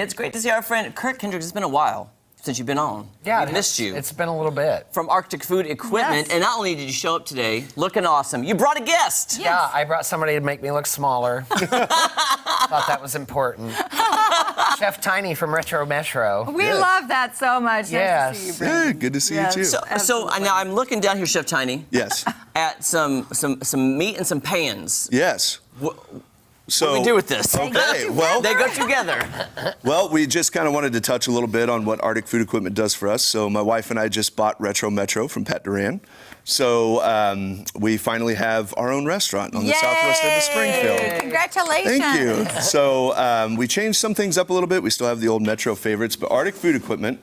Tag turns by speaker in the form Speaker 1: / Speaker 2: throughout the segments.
Speaker 1: It's great to see our friend Kurt Kendricks. It's been a while since you've been on.
Speaker 2: Yeah,
Speaker 1: we missed you.
Speaker 2: It's been a little bit.
Speaker 1: From Arctic Food Equipment,
Speaker 3: Yes.
Speaker 1: and not only did you show up today, looking awesome, you brought a guest.
Speaker 3: Yes.
Speaker 2: Yeah, I brought somebody to make me look smaller. Thought that was important. Chef Tiny from Retro Metro.
Speaker 3: We love that so much.
Speaker 2: Yes.
Speaker 3: Nice to see you, Brandon.
Speaker 4: Yeah, good to see
Speaker 3: Yes.
Speaker 4: you too.
Speaker 1: So now I'm looking down here, Chef Tiny,
Speaker 4: Yes.
Speaker 1: at some meat and some pans.
Speaker 4: Yes. So
Speaker 1: What do we do with this?
Speaker 4: Okay, well,
Speaker 1: They go together.
Speaker 4: well, we just kind of wanted to touch a little bit on what Arctic Food Equipment does for us. So my wife and I just bought Retro Metro from Pat Duran. So we finally have our own restaurant on the southwest end of Springfield.
Speaker 3: Congratulations.
Speaker 4: Thank you. So we changed some things up a little bit. We still have the old Metro favorites, but Arctic Food Equipment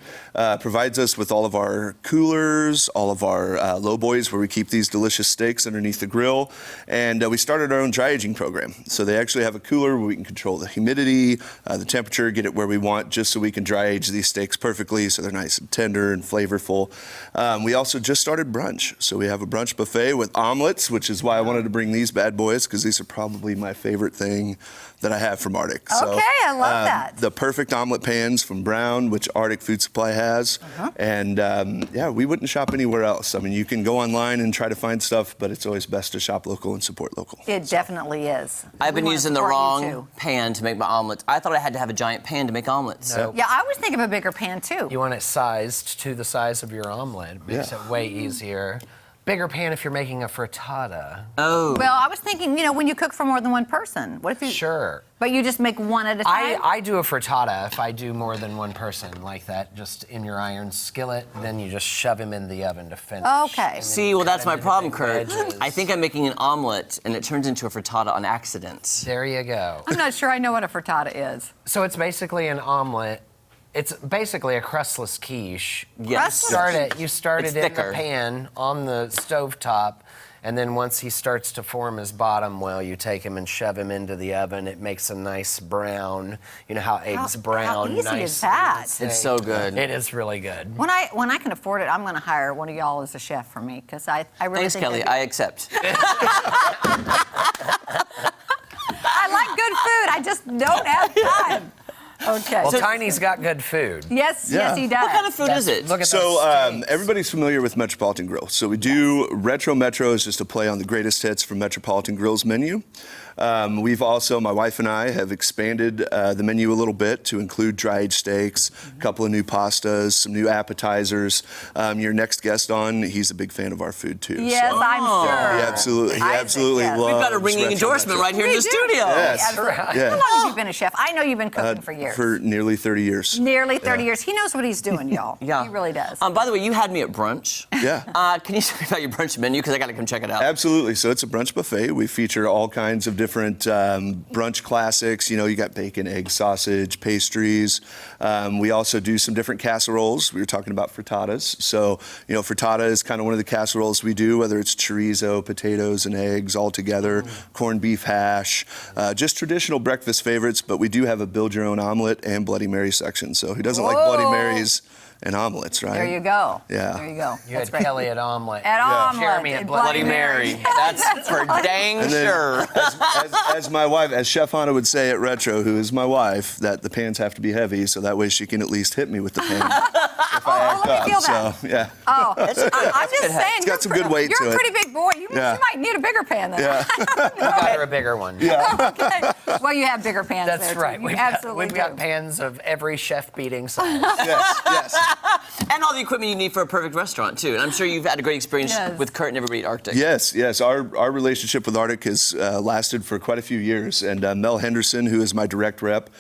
Speaker 4: provides us with all of our coolers, all of our low boys where we keep these delicious steaks underneath the grill. And we started our own dry aging program. So they actually have a cooler where we can control the humidity, the temperature, get it where we want, just so we can dry age these steaks perfectly so they're nice and tender and flavorful. We also just started brunch. So we have a brunch buffet with omelets, which is why I wanted to bring these bad boys, because these are probably my favorite thing that I have from Arctic.
Speaker 3: Okay, I love that.
Speaker 4: The perfect omelet pans from Brown, which Arctic Food Supply has. And yeah, we wouldn't shop anywhere else. I mean, you can go online and try to find stuff, but it's always best to shop local and support local.
Speaker 3: It definitely is.
Speaker 1: I've been
Speaker 3: We wanna
Speaker 1: using the
Speaker 3: support you,
Speaker 1: wrong
Speaker 3: too.
Speaker 1: pan to make my omelets. I thought I had to have a giant pan to make omelets.
Speaker 2: No.
Speaker 3: Yeah, I was thinking of a bigger pan too.
Speaker 2: You want it sized to the size of your omelet. It makes it way easier. Bigger pan if you're making a frittata.
Speaker 1: Oh.
Speaker 3: Well, I was thinking, when you cook for more than one person, what if you?
Speaker 2: Sure.
Speaker 3: But you just make one at a time.
Speaker 2: I do a frittata if I do more than one person like that, just in your iron skillet. Then you just shove him in the oven to finish.
Speaker 3: Okay.
Speaker 2: And then
Speaker 1: See,
Speaker 2: you
Speaker 1: well,
Speaker 2: cut
Speaker 1: that's
Speaker 2: him
Speaker 1: my
Speaker 2: into
Speaker 1: problem,
Speaker 2: big
Speaker 1: Kurt.
Speaker 2: wedges.
Speaker 1: I think I'm making an omelet, and it turns into a frittata on accident.
Speaker 2: There you go.
Speaker 3: I'm not sure I know what a frittata is.
Speaker 2: So it's basically an omelet. It's basically a crustless quiche.
Speaker 1: Yes.
Speaker 2: You start
Speaker 1: It's
Speaker 2: it in
Speaker 1: thicker.
Speaker 2: the pan on the stovetop, and then once he starts to form his bottom, well, you take him and shove him into the oven. It makes a nice brown. You know how eggs brown.
Speaker 3: How easy
Speaker 2: nice
Speaker 3: is that?
Speaker 1: It's so good.
Speaker 2: It is really good.
Speaker 3: When I can afford it, I'm going to hire one of y'all as a chef for me because I really
Speaker 1: Thanks,
Speaker 3: think
Speaker 1: Kelly.
Speaker 3: that'd
Speaker 1: I accept.
Speaker 3: be- I like good food. I just don't have time. Okay.
Speaker 2: Well, Tiny's got good food.
Speaker 3: yes,
Speaker 4: Yeah.
Speaker 3: yes, he does.
Speaker 1: What kind of food is it?
Speaker 2: Look at
Speaker 4: So
Speaker 2: those steaks.
Speaker 4: everybody's familiar with Metropolitan Grill. So we do Retro Metro is just a play on the greatest hits from Metropolitan Grill's menu. We've also, my wife and I, have expanded the menu a little bit to include dry-aged steaks, a couple of new pastas, some new appetizers. Your next guest on, he's a big fan of our food too.
Speaker 3: Yes,
Speaker 4: so.
Speaker 3: I'm sure.
Speaker 4: He absolutely
Speaker 3: Isaac, yes.
Speaker 4: loves
Speaker 1: We've got a ringing
Speaker 4: Retro
Speaker 1: endorsement
Speaker 4: Metro.
Speaker 1: right here in
Speaker 3: We
Speaker 1: the
Speaker 3: do.
Speaker 1: studio.
Speaker 4: Yes.
Speaker 3: Absolutely.
Speaker 4: Yeah.
Speaker 3: How long have you been a chef? I know you've been cooking for years.
Speaker 4: For nearly 30 years.
Speaker 3: Nearly 30 years. He knows what he's doing, y'all.
Speaker 1: Yeah.
Speaker 3: He really does.
Speaker 1: By the way, you had me at brunch.
Speaker 4: Yeah.
Speaker 1: Can you tell me about your brunch menu? Because I got to come check it out.
Speaker 4: Absolutely. So it's a brunch buffet. We feature all kinds of different brunch classics. You got bacon, egg, sausage, pastries. We also do some different casseroles. We were talking about frittatas. So, frittata is kind of one of the casseroles we do, whether it's chorizo, potatoes, and eggs all together, corned beef hash, just traditional breakfast favorites. But we do have a build your own omelet and Bloody Mary section. So who doesn't like Bloody Marys and omelets, right?
Speaker 3: There you go.
Speaker 4: Yeah.
Speaker 3: There you go.
Speaker 2: You
Speaker 3: That's
Speaker 2: had
Speaker 3: great.
Speaker 2: Kelly at omelet.
Speaker 3: At omelet.
Speaker 2: Jeremy at
Speaker 3: and
Speaker 1: Bloody Mary. That's for dang
Speaker 4: And then,
Speaker 1: sure.
Speaker 4: as my wife, as Chef Hannah would say at Retro, who is my wife, that the pans have to be heavy, so that way she can at least hit me with the pan if I act
Speaker 3: let me feel that.
Speaker 4: So, yeah.
Speaker 3: Oh, I'm just saying.
Speaker 4: It's got some good weight
Speaker 3: You're
Speaker 4: to
Speaker 3: a
Speaker 4: it.
Speaker 3: pretty big boy. You might need a bigger pan than
Speaker 4: Yeah.
Speaker 2: We got her a bigger one.
Speaker 3: Okay. Well, you have bigger pans
Speaker 2: That's
Speaker 3: there, too.
Speaker 2: right.
Speaker 3: You
Speaker 2: We've
Speaker 3: absolutely
Speaker 2: got
Speaker 3: do.
Speaker 2: pans of every chef beating size.
Speaker 4: Yes.
Speaker 1: And all the equipment you need for a perfect restaurant, too. And I'm sure you've had a great experience
Speaker 3: Yes.
Speaker 1: with Kurt and everybody at Arctic.
Speaker 4: Yes. Our relationship with Arctic has lasted for quite a few years. And Mel Henderson, who is my direct rep,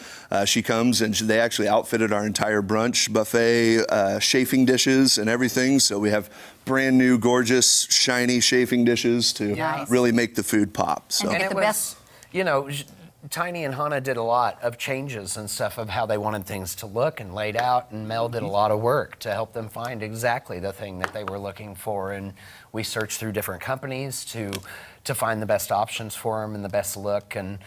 Speaker 4: she comes and they actually outfitted our entire brunch buffet, chafing dishes and everything. So we have brand new, gorgeous, shiny chafing dishes to
Speaker 3: Nice.
Speaker 4: really make the food pop. So.
Speaker 3: And
Speaker 2: And
Speaker 3: get
Speaker 2: it
Speaker 3: the
Speaker 2: was, Tiny and Hannah did a lot of changes and stuff of how they wanted things to look and laid out, and Mel did a lot of work to help them find exactly the thing that they were looking for. And we searched through different companies to find the best options for them and the best look. And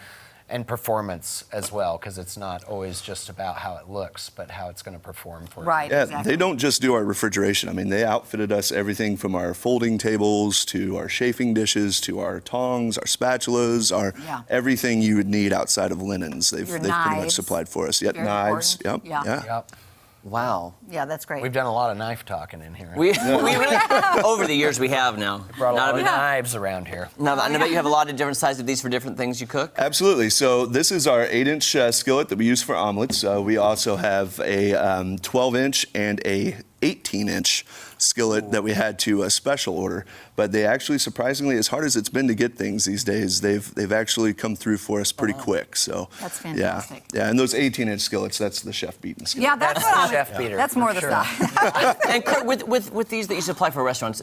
Speaker 2: and performance as well, because it's not always just about how it looks, but how it's going to perform for you.
Speaker 3: Right.
Speaker 4: Yeah,
Speaker 3: Exactly.
Speaker 4: they don't just do our refrigeration. I mean, they outfitted us everything from our folding tables to our chafing dishes to our tongs, our spatulas, our
Speaker 3: Yeah.
Speaker 4: everything you would need outside of linens. They've
Speaker 3: Your
Speaker 4: pretty much
Speaker 3: knives.
Speaker 4: supplied for us. Yep,
Speaker 3: Very
Speaker 4: knives. Yep.
Speaker 3: important. Yeah.
Speaker 2: Yep.
Speaker 1: Wow.
Speaker 3: Yeah, that's great.
Speaker 2: We've done a lot of knife talking in here.
Speaker 1: We really, over the years we have now.
Speaker 2: brought a lot of
Speaker 1: Now,
Speaker 2: knives around here.
Speaker 1: I bet you have a lot of different sizes of these for different things you cook.
Speaker 4: Absolutely. So this is our 8-inch skillet that we use for omelets. We also have a 12-inch and a 18-inch skillet that we had to special order. But they actually, surprisingly, as hard as it's been to get things these days, they've actually come through for us pretty quick. So
Speaker 3: That's fantastic.
Speaker 4: Yeah, and those 18-inch skillets, that's the chef beaten skillet.
Speaker 3: Yeah, that's
Speaker 2: That's
Speaker 3: what
Speaker 2: the
Speaker 3: I was,
Speaker 2: chef beater,
Speaker 3: That's
Speaker 2: for
Speaker 3: more the
Speaker 2: sure.
Speaker 3: stuff.
Speaker 1: And Kurt, with these that you supply for restaurants,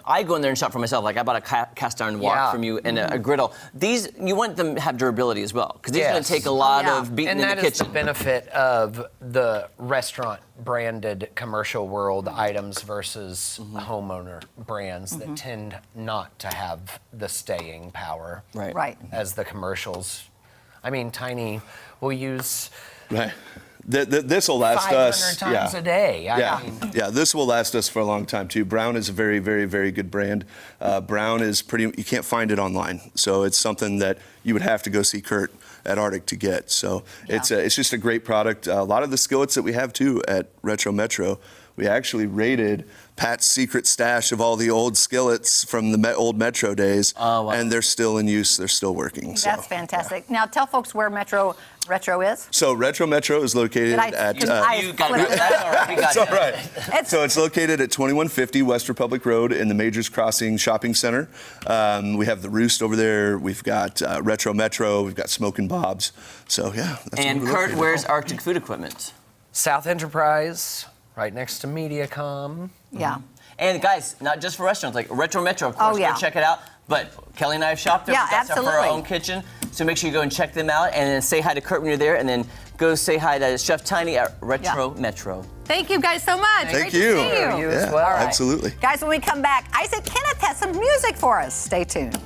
Speaker 1: I go in there and shop for myself. Like I bought a cast iron wok
Speaker 2: Yeah.
Speaker 1: from you and a griddle. These, you want them to have durability as well, because these are going
Speaker 2: Yes.
Speaker 1: to take a lot
Speaker 3: Yeah.
Speaker 1: of beating
Speaker 2: And
Speaker 1: in
Speaker 2: that
Speaker 1: the
Speaker 2: is the
Speaker 1: kitchen.
Speaker 2: benefit of the restaurant branded commercial world items versus homeowner brands that tend not to have the staying power
Speaker 1: Right.
Speaker 3: Right.
Speaker 2: as the commercials. I mean, Tiny will use
Speaker 4: Right. This will last
Speaker 2: 500
Speaker 4: us.
Speaker 2: times
Speaker 4: yeah.
Speaker 2: a day.
Speaker 4: Yeah,
Speaker 2: I mean,
Speaker 4: yeah, this will last us for a long time too. Brown is a very, very, very good brand. Brown is you can't find it online. So it's something that you would have to go see Kurt at Arctic to get. So it's just a great product. A lot of the skillets that we have too at Retro Metro, we actually raided Pat's secret stash of all the old skillets from the old Metro days.
Speaker 1: Oh, wow.
Speaker 4: And they're still in use. They're still working. So.
Speaker 3: That's fantastic. Now tell folks where Retro is.
Speaker 4: So Retro Metro is located at...
Speaker 1: You got it. That's all right. We got
Speaker 4: It's all
Speaker 1: it.
Speaker 4: right. So it's located at 2150 West Republic Road in the Majors Crossing Shopping Center. We have the Roost over there. We've got Retro Metro. We've got Smokin' Bob's. So yeah. That's
Speaker 1: And
Speaker 4: where we're
Speaker 1: Kurt,
Speaker 4: located.
Speaker 1: where's Arctic Food Equipment?
Speaker 2: South Enterprise, right next to MediaCom.
Speaker 3: Yeah.
Speaker 1: And guys, not just for restaurants, like Retro Metro, of course,
Speaker 3: Oh, yeah.
Speaker 1: go check it out. But Kelly and I have shopped there.
Speaker 3: Yeah,
Speaker 1: We've got stuff for our
Speaker 3: absolutely.
Speaker 1: own kitchen. So make sure you go and check them out and then say hi to Kurt when you're there and then go say hi to Chef Tiny at Retro Metro.
Speaker 3: Thank you guys so much.
Speaker 4: Thank
Speaker 3: Great
Speaker 4: you.
Speaker 3: to see you.
Speaker 2: You as
Speaker 4: Yeah,
Speaker 2: well.
Speaker 3: All right.
Speaker 4: absolutely.
Speaker 3: Guys, when we come back, Isaac Kenneth has some music for us. Stay tuned.